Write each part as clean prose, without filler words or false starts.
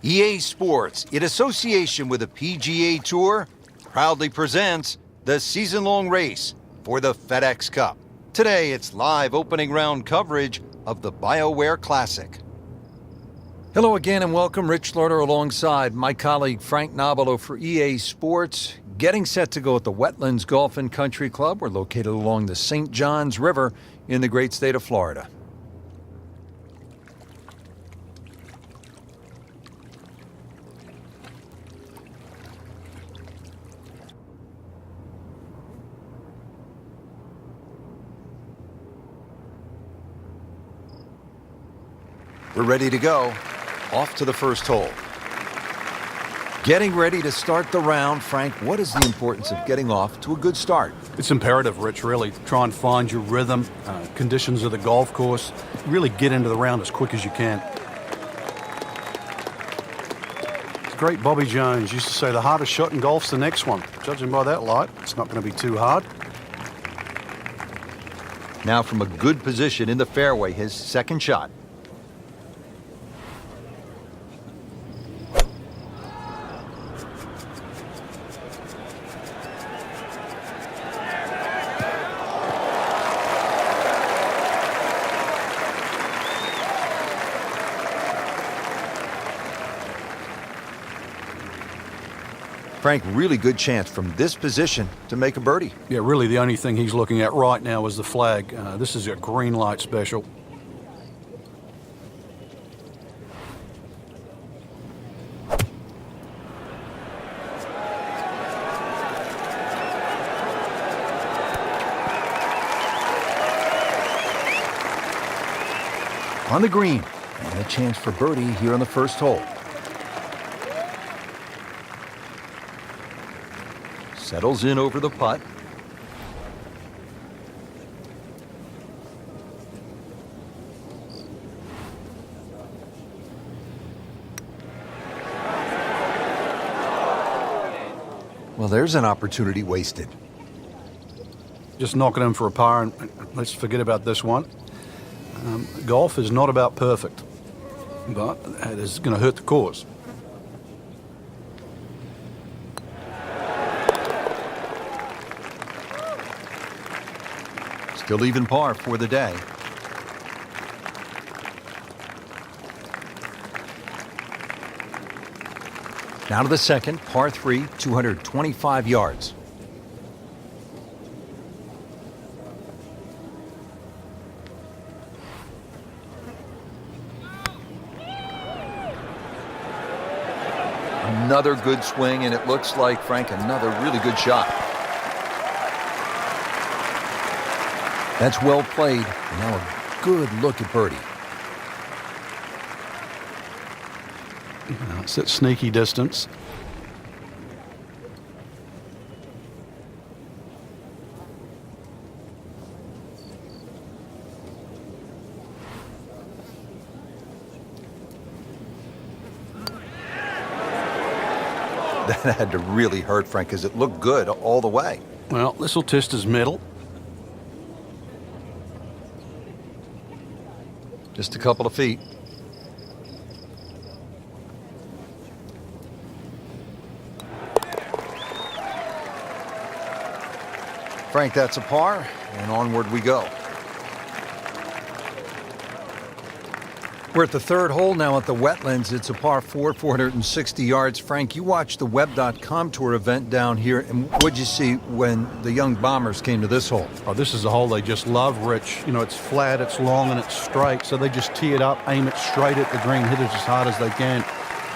EA Sports, in association with the PGA Tour, proudly presents the season-long race for the FedEx Cup. Today, it's live opening round coverage of the Bioware Classic. Hello again and welcome. Rich Slaughter alongside my colleague Frank Nobilo for EA Sports. Getting set to go at the Wetlands Golf and Country Club. We're located along the St. Johns River in the great state of Florida. We're ready to go. Off to the first hole. Getting ready to start the round. Frank, what is the importance of getting off to a good start? It's imperative, Rich, really. Try and find your rhythm, conditions of the golf course. Really get into the round as quick as you can. The great Bobby Jones used to say the hardest shot in golf's the next one. Judging by that light, it's not going to be too hard. Now from a good position in the fairway, his second shot. Frank, really good chance from this position to make a birdie. Yeah, really the only thing he's looking at right now is the flag. This is a green light special. On the green, and a chance for birdie here on the first hole. Settles in over the putt. Well, there's an opportunity wasted. Just knock it in for a par, and let's forget about this one. Golf is not about perfect, but it is going to hurt the cause. Still even par for the day. Now to the second, par 3, 225 yards. Another good swing, and it looks like, Frank, another really good shot. That's well played. Now a good look at birdie. It's at sneaky distance. That had to really hurt, Frank, because it looked good all the way. Well, this will test his mettle. Just a couple of feet. Frank, that's a par, and onward we go. We're at the third hole now at the Wetlands. It's a par 4, 460 yards. Frank, you watched the Web.com Tour event down here, and what'd you see when the young bombers came to this hole? Oh, this is a hole they just love, Rich. You know, it's flat, it's long, and it's straight, so they just tee it up, aim it straight at the green, hit it as hard as they can.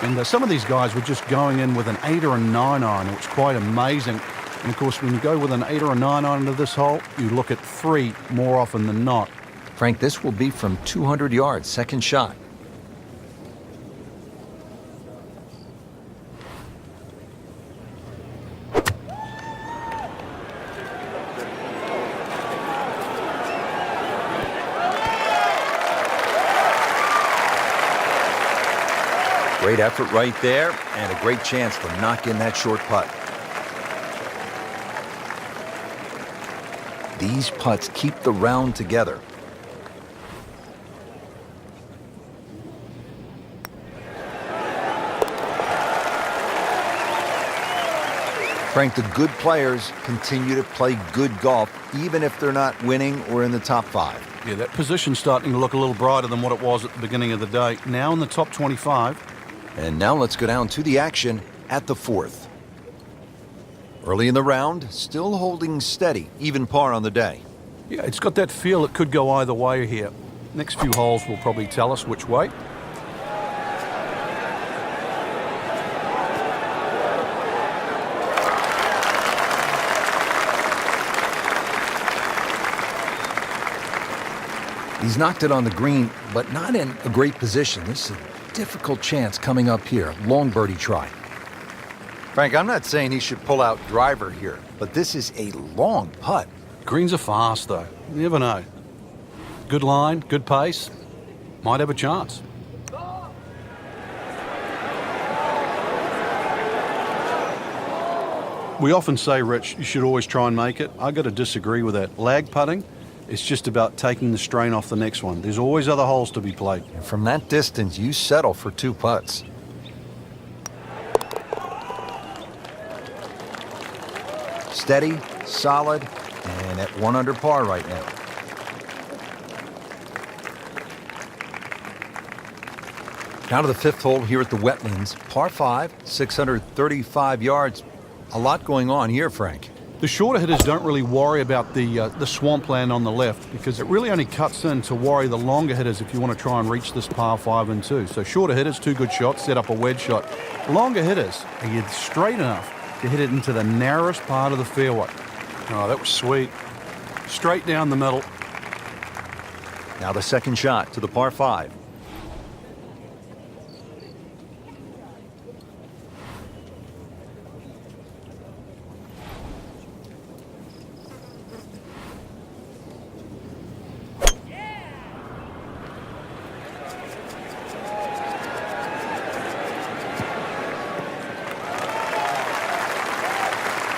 And some of these guys were just going in with an 8 or a 9 iron, which is quite amazing. And, of course, when you go with an 8 or a 9 iron into this hole, you look at 3 more often than not. Frank, this will be from 200 yards, second shot. Great effort right there, and a great chance to knock in that short putt. These putts keep the round together. Frank, the good players continue to play good golf, even if they're not winning or in the top 5. Yeah, that position's starting to look a little brighter than what it was at the beginning of the day. Now in the top 25. And now let's go down to the action at the 4th. Early in the round, still holding steady, even par on the day. Yeah, it's got that feel it could go either way here. Next few holes will probably tell us which way. He's knocked it on the green, but not in a great position. This is a difficult chance coming up here. Long birdie try. Frank, I'm not saying he should pull out driver here, but this is a long putt. Greens are fast, though. You never know. Good line, good pace. Might have a chance. We often say, Rich, you should always try and make it. I got to disagree with that. Lag putting, it's just about taking the strain off the next one. There's always other holes to be played. And from that distance, you settle for 2 putts. Steady, solid, and at 1 under par right now. Now to the 5th hole here at the Wetlands. Par 5, 635 yards. A lot going on here, Frank. The shorter hitters don't really worry about the swampland on the left because it really only cuts in to worry the longer hitters if you want to try and reach this par 5 and 2. So shorter hitters, 2 good shots, set up a wedge shot. Longer hitters, are you straight enough to hit it into the narrowest part of the fairway? Oh, that was sweet. Straight down the middle. Now the 2nd shot to the par 5.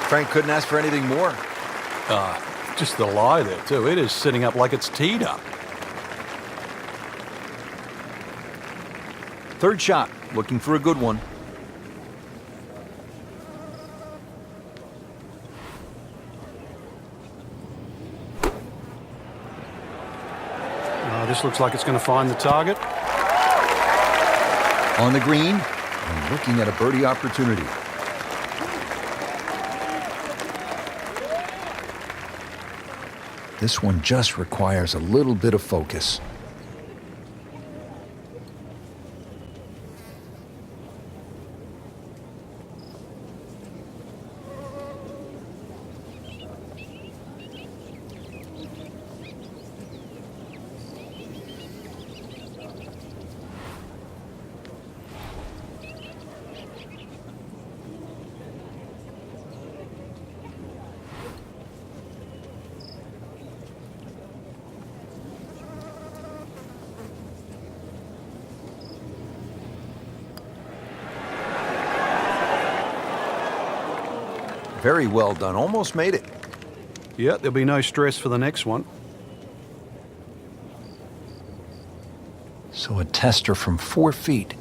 Frank couldn't ask for anything more. Just the lie there, too. It is sitting up like it's teed up. 3rd shot, looking for a good one. This looks like it's going to find the target. On the green, and looking at a birdie opportunity. This one just requires a little bit of focus. Very well done. Almost made it. Yeah, there'll be no stress for the next one. So a tester from 4 feet.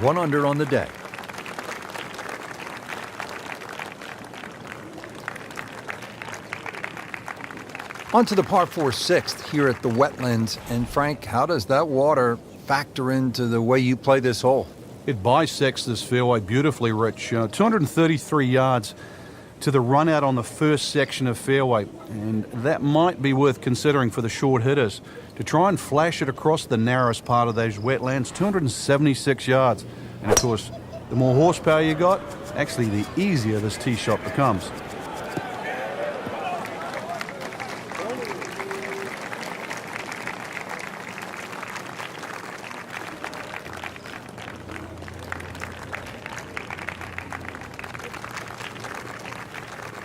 One under on the day. On to the par 4 6th here at the Wetlands. And Frank, how does that water factor into the way you play this hole? It bisects this fairway beautifully, Rich. 233 yards to the run out on the first section of fairway. And that might be worth considering for the short hitters to try and flash it across the narrowest part of those wetlands, 276 yards. And of course, the more horsepower you got, actually the easier this tee shot becomes.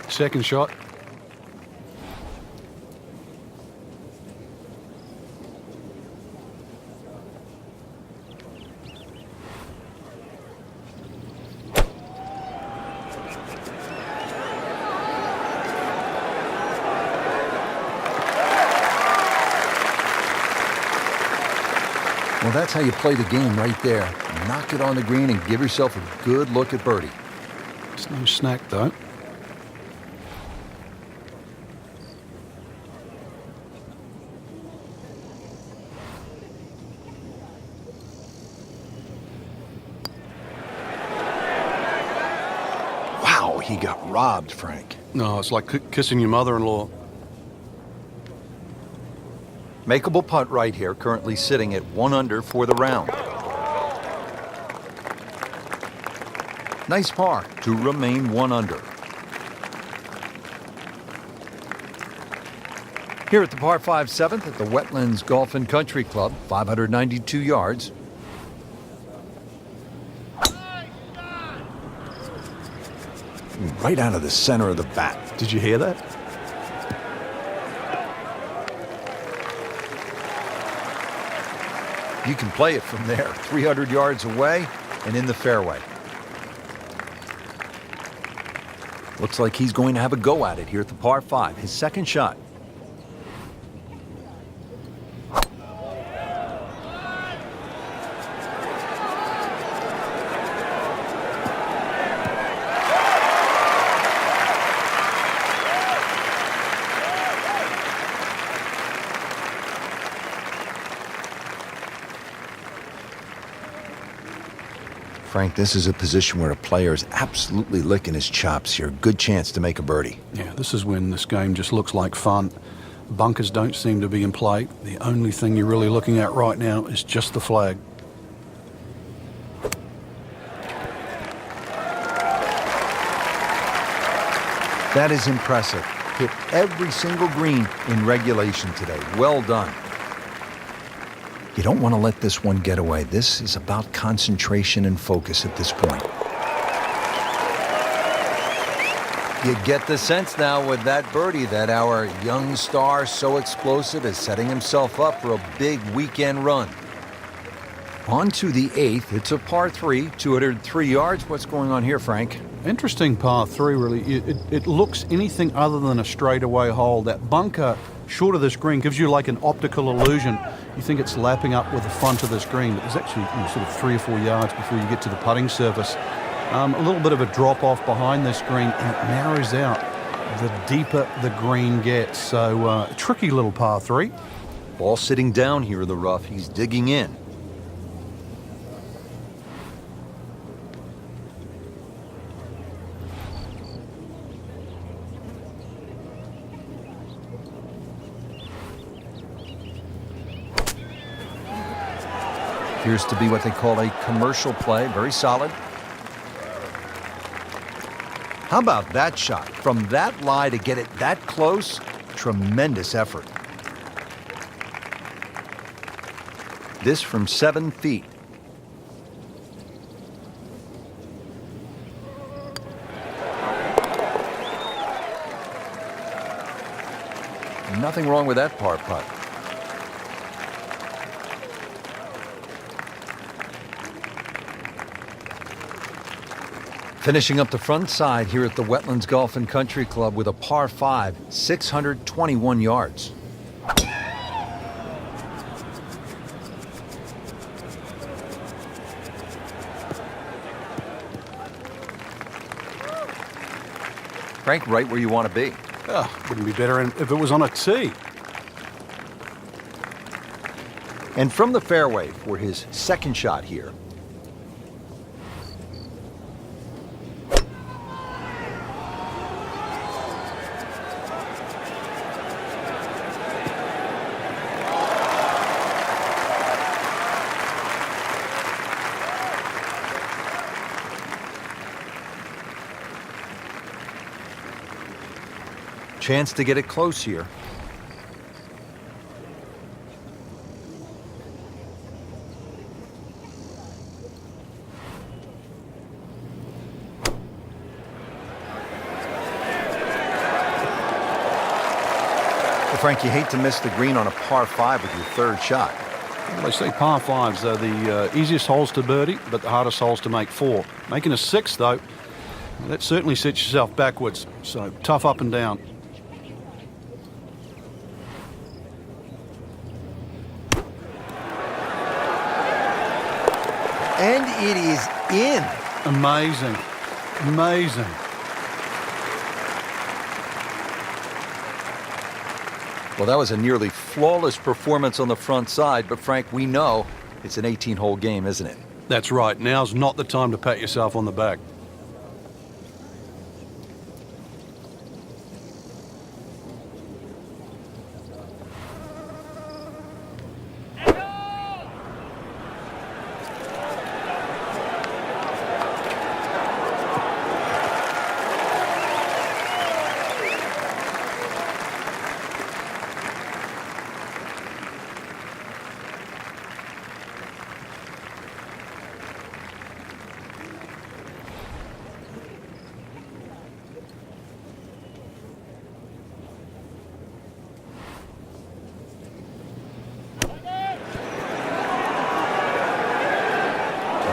Second shot. that's how you play the game right there. Knock it on the green and give yourself a good look at birdie. It's no snack, though. Wow, he got robbed, Frank. No, it's like kissing your mother-in-law. Makeable putt right here, currently sitting at 1 under for the round. Nice par to remain 1 under. Here at the par 5 7th at the Wetlands Golf and Country Club, 592 yards. Right out of the center of the bat. Did you hear that? You can play it from there, 300 yards away and in the fairway. Looks like he's going to have a go at it here at the par 5, his second shot. Frank, this is a position where a player is absolutely licking his chops here. Good chance to make a birdie. Yeah, this is when this game just looks like fun. Bunkers don't seem to be in play. The only thing you're really looking at right now is just the flag. That is impressive. Hit every single green in regulation today. Well done. You don't want to let this one get away. This is about concentration and focus at this point. You get the sense now with that birdie that our young star, so explosive, is setting himself up for a big weekend run. On to the 8th. It's a par 3, 203 yards. What's going on here, Frank? Interesting par 3, really. It looks anything other than a straightaway hole. That bunker short of this green gives you like an optical illusion. You think it's lapping up with the front of this green, but there's actually sort of 3 or 4 yards before you get to the putting surface. A little bit of a drop-off behind this green, and it narrows out the deeper the green gets. So a tricky little par 3. Ball sitting down here in the rough. He's digging in. Appears to be what they call a commercial play. Very solid. How about that shot? From that lie to get it that close, tremendous effort. This from 7 feet. Nothing wrong with that par putt. Finishing up the front side here at the Wetlands Golf and Country Club with a par 5, 621 yards. Frank, right where you want to be. Wouldn't be better if it was on a tee. And from the fairway for his second shot here. Chance to get it close here. Well, Frank, you hate to miss the green on a par 5 with your third shot. Well, they say par 5s are the easiest holes to birdie, but the hardest holes to make 4. Making a 6, though, that certainly sets yourself backwards. So tough up and down. it is in. Amazing. Amazing. Well, that was a nearly flawless performance on the front side, but Frank, we know it's an 18-hole game, isn't it? That's right. Now's not the time to pat yourself on the back.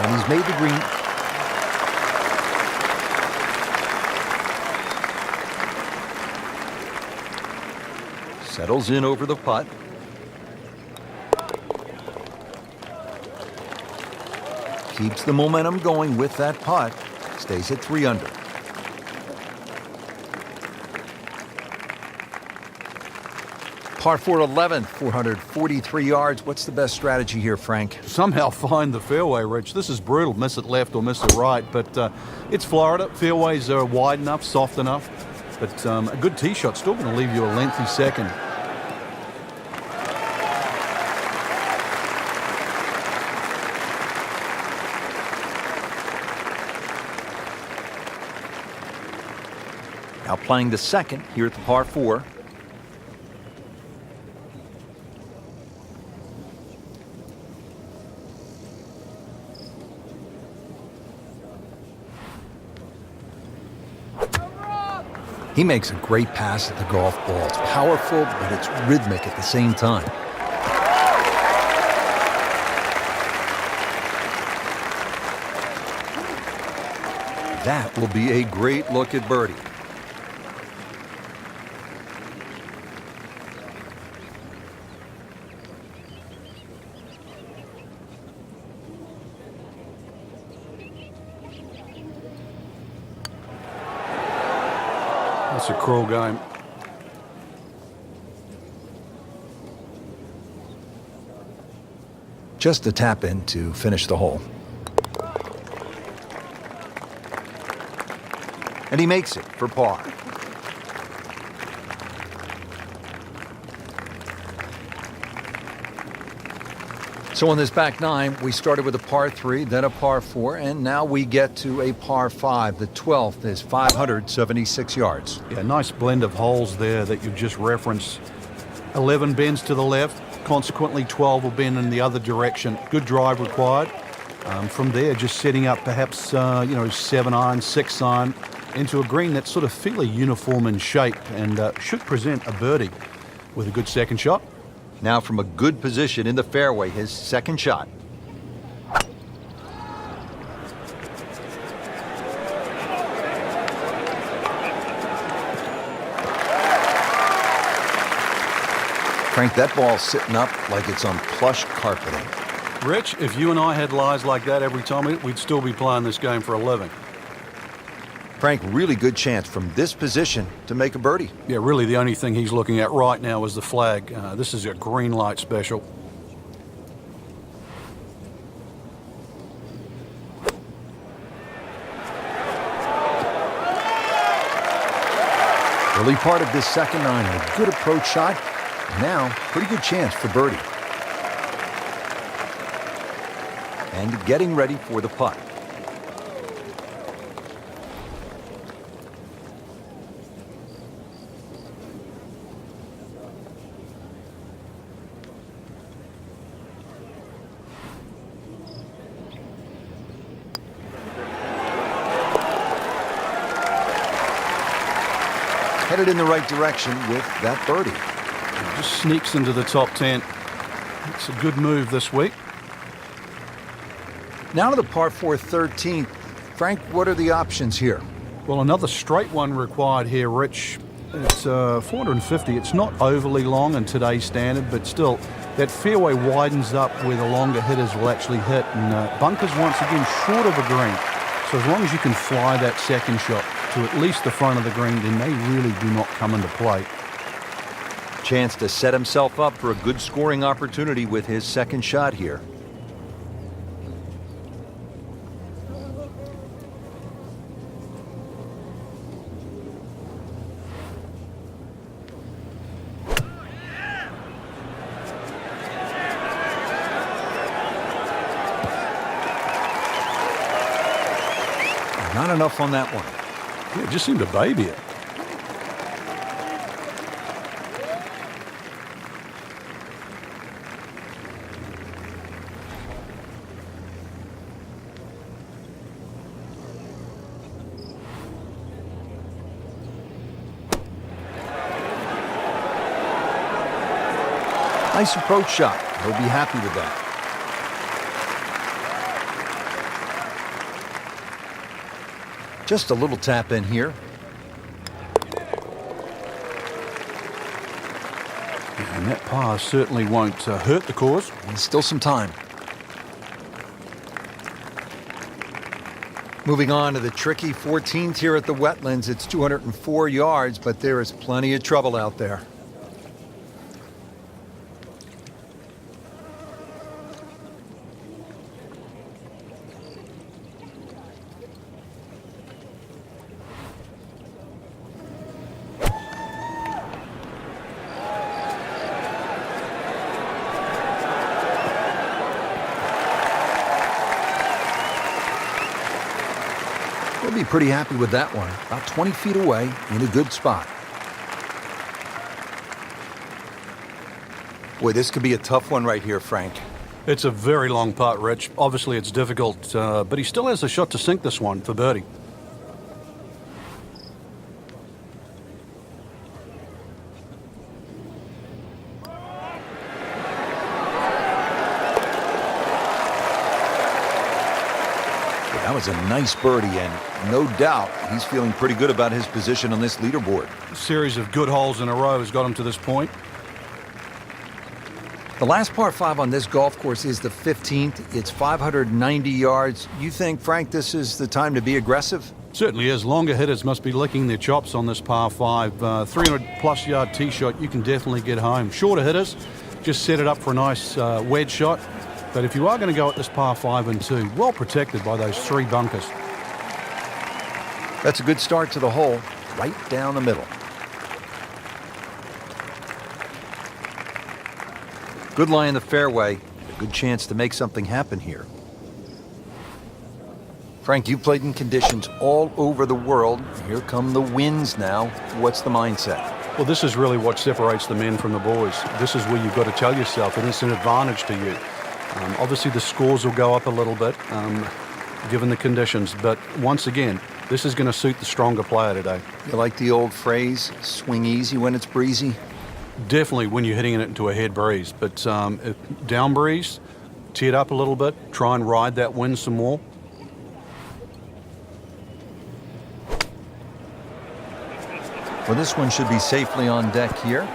And he's made the green. Settles in over the putt. Keeps the momentum going with that putt. Stays at 3 under. Par 4 11, 443 yards. What's the best strategy here, Frank? Somehow find the fairway, Rich. This is brutal. Miss it left or miss it right. But it's Florida. Fairways are wide enough, soft enough. But a good tee shot still going to leave you a lengthy second. Now playing the second here at the par 4. He makes a great pass at the golf ball. It's powerful, but it's rhythmic at the same time. That will be a great look at birdie. That's a cruel game. Just a tap in to finish the hole. And he makes it for par. So on this back nine, we started with a par 3, then a par 4, and now we get to a par 5. The 12th is 576 yards. Yeah, nice blend of holes there that you've just referenced. 11 bends to the left, consequently 12 will bend in the other direction. Good drive required. From there, just setting up perhaps, 7 iron, 6 iron into a green that's sort of fairly uniform in shape and should present a birdie with a good second shot. Now from a good position in the fairway, his second shot. Frank, that ball's sitting up like it's on plush carpeting. Rich, if you and I had lies like that every time, we'd still be playing this game for a living. Frank, really good chance from this position to make a birdie. Yeah, really the only thing he's looking at right now is the flag. This is a green light special. Early part of this second nine, a good approach shot. Now, pretty good chance for birdie. And getting ready for the putt. Headed in the right direction with that birdie. Just sneaks into the top 10. It's a good move this week. Now to the par 4 13th. Frank, what are the options here? Well, another straight one required here, Rich. It's 450. It's not overly long in today's standard, but still that fairway widens up where the longer hitters will actually hit, and bunkers once again short of a green. So as long as you can fly that second shot to at least the front of the green, then they really do not come into play. Chance to set himself up for a good scoring opportunity with his second shot here. Not enough on that one. Yeah, it just seemed to baby it. Nice approach shot. He'll be happy with that. Just a little tap in here. And that par certainly won't hurt the cause. And still some time. Moving on to the tricky 14th here at the Wetlands. It's 204 yards, but there is plenty of trouble out there. We'll be pretty happy with that one. About 20 feet away in a good spot. Boy, this could be a tough one right here, Frank. It's a very long putt, Rich. Obviously, it's difficult, but he still has a shot to sink this one for birdie. That was a nice birdie, and no doubt he's feeling pretty good about his position on this leaderboard. A series of good holes in a row has got him to this point. The last par 5 on this golf course is the 15th. It's 590 yards. You think, Frank, this is the time to be aggressive? Certainly is. Longer hitters must be licking their chops on this par 5. 300-plus yard tee shot, you can definitely get home. Shorter hitters, just set it up for a nice wedge shot. But if you are going to go at this par 5 and 2, well protected by those 3 bunkers. That's a good start to the hole, right down the middle. Good lie in the fairway. A good chance to make something happen here. Frank, you've played in conditions all over the world. Here come the winds now. What's the mindset? Well, this is really what separates the men from the boys. This is where you've got to tell yourself, and it's an advantage to you. Obviously, the scores will go up a little bit, given the conditions. But once again, this is going to suit the stronger player today. You like the old phrase, swing easy when it's breezy? Definitely when you're hitting it into a head breeze. But down breeze, tee it up a little bit, try and ride that wind some more. Well, this one should be safely on deck here.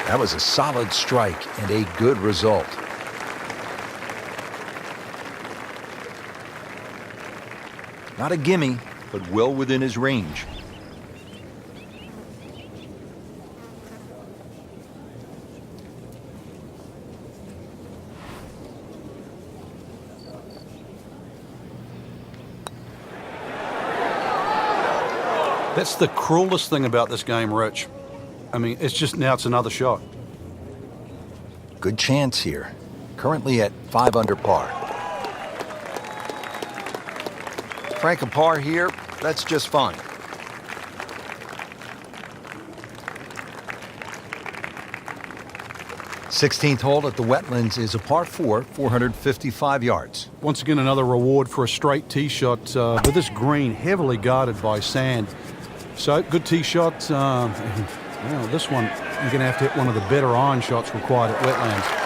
That was a solid strike and a good result. Not a gimme, but well within his range. That's the cruelest thing about this game, Rich. I mean, it's another shot. Good chance here. Currently at 5 under par. Frank, a par here, that's just fine. Sixteenth hole at the Wetlands is a par 4, 455 yards. Once again, another reward for a straight tee shot, but this green heavily guarded by sand. So, good tee shot. This one, you're going to have to hit one of the better iron shots required at Wetlands.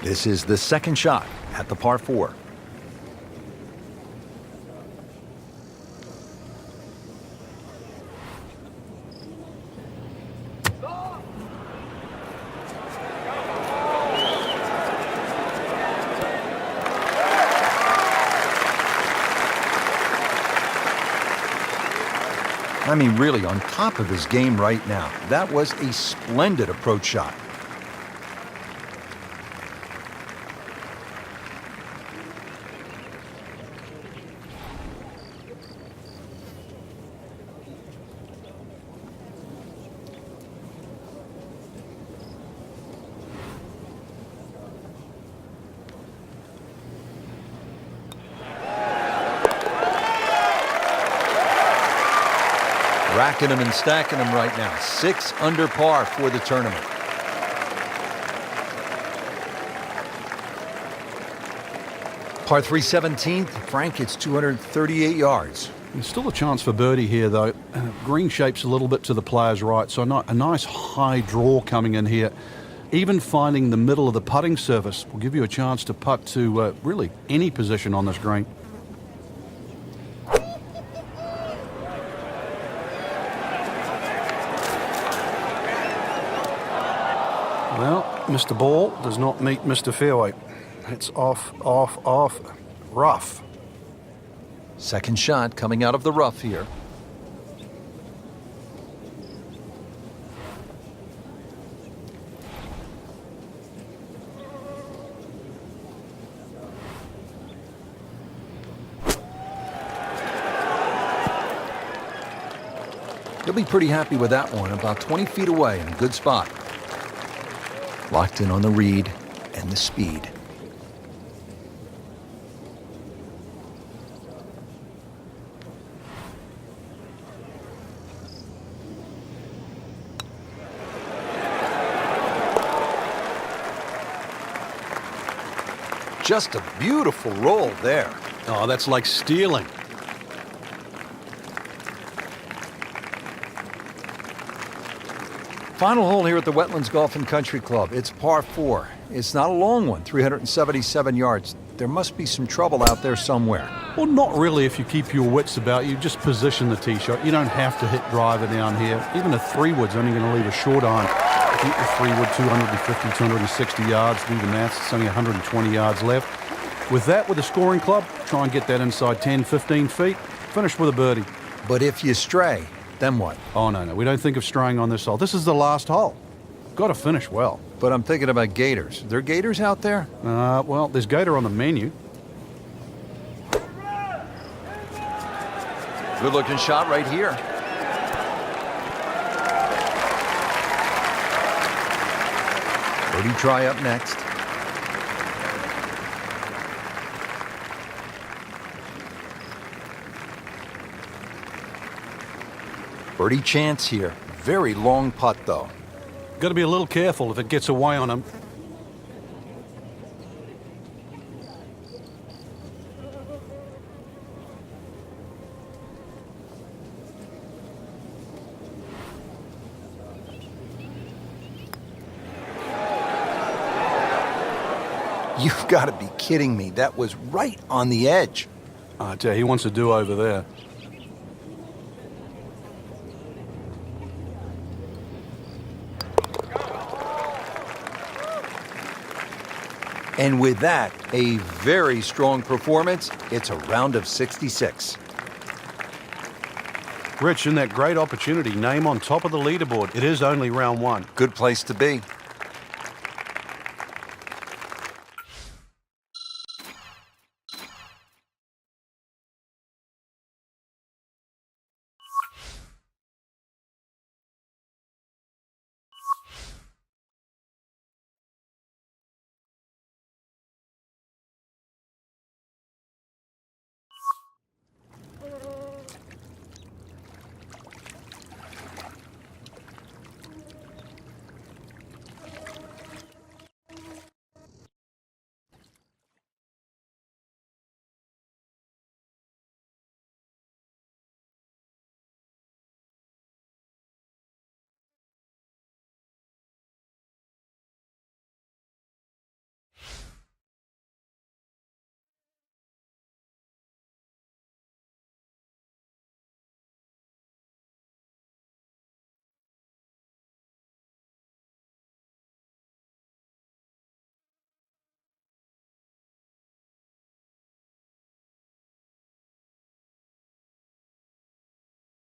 This is the second shot at the par 4. I mean, really on top of his game right now. That was a splendid approach shot. Racking them and stacking them right now. 6 under par for the tournament. Par 3 17th. Frank, it's 238 yards. There's still a chance for birdie here, though. Green shape's a little bit to the player's right, so a nice high draw coming in here. Even finding the middle of the putting surface will give you a chance to putt to really any position on this green. Well, Mr. Ball does not meet Mr. Fairway. It's off, rough. Second shot coming out of the rough here. You'll be pretty happy with that one, about 20 feet away in a good spot. Locked in on the read and the speed. Just a beautiful roll there. Oh, that's like stealing. Final hole here at the Wetlands Golf and Country Club. It's par 4. It's not a long one, 377 yards. There must be some trouble out there somewhere. Well, not really if you keep your wits about you. Just position the tee shot. You don't have to hit driver down here. Even a 3-wood's only going to leave a short iron. Keep the 3-wood 250, 260 yards. Do the maths. It's only 120 yards left. With that, with a scoring club, try and get that inside 10, 15 feet. Finish with a birdie. But if you stray, then what? Oh, no. We don't think of straying on this hole. This is the last hole. Got to finish well. But I'm thinking about gators. Are there gators out there? Well, there's gator on the menu. Good looking shot right here. Birdie try up next. Birdie chance here. Very long putt, though. Got to be a little careful if it gets away on him. You've got to be kidding me. That was right on the edge. I tell you, he wants to do over there. And with that, a very strong performance. It's a round of 66. Rich, in that great opportunity, name on top of the leaderboard. It is only round 1. Good place to be.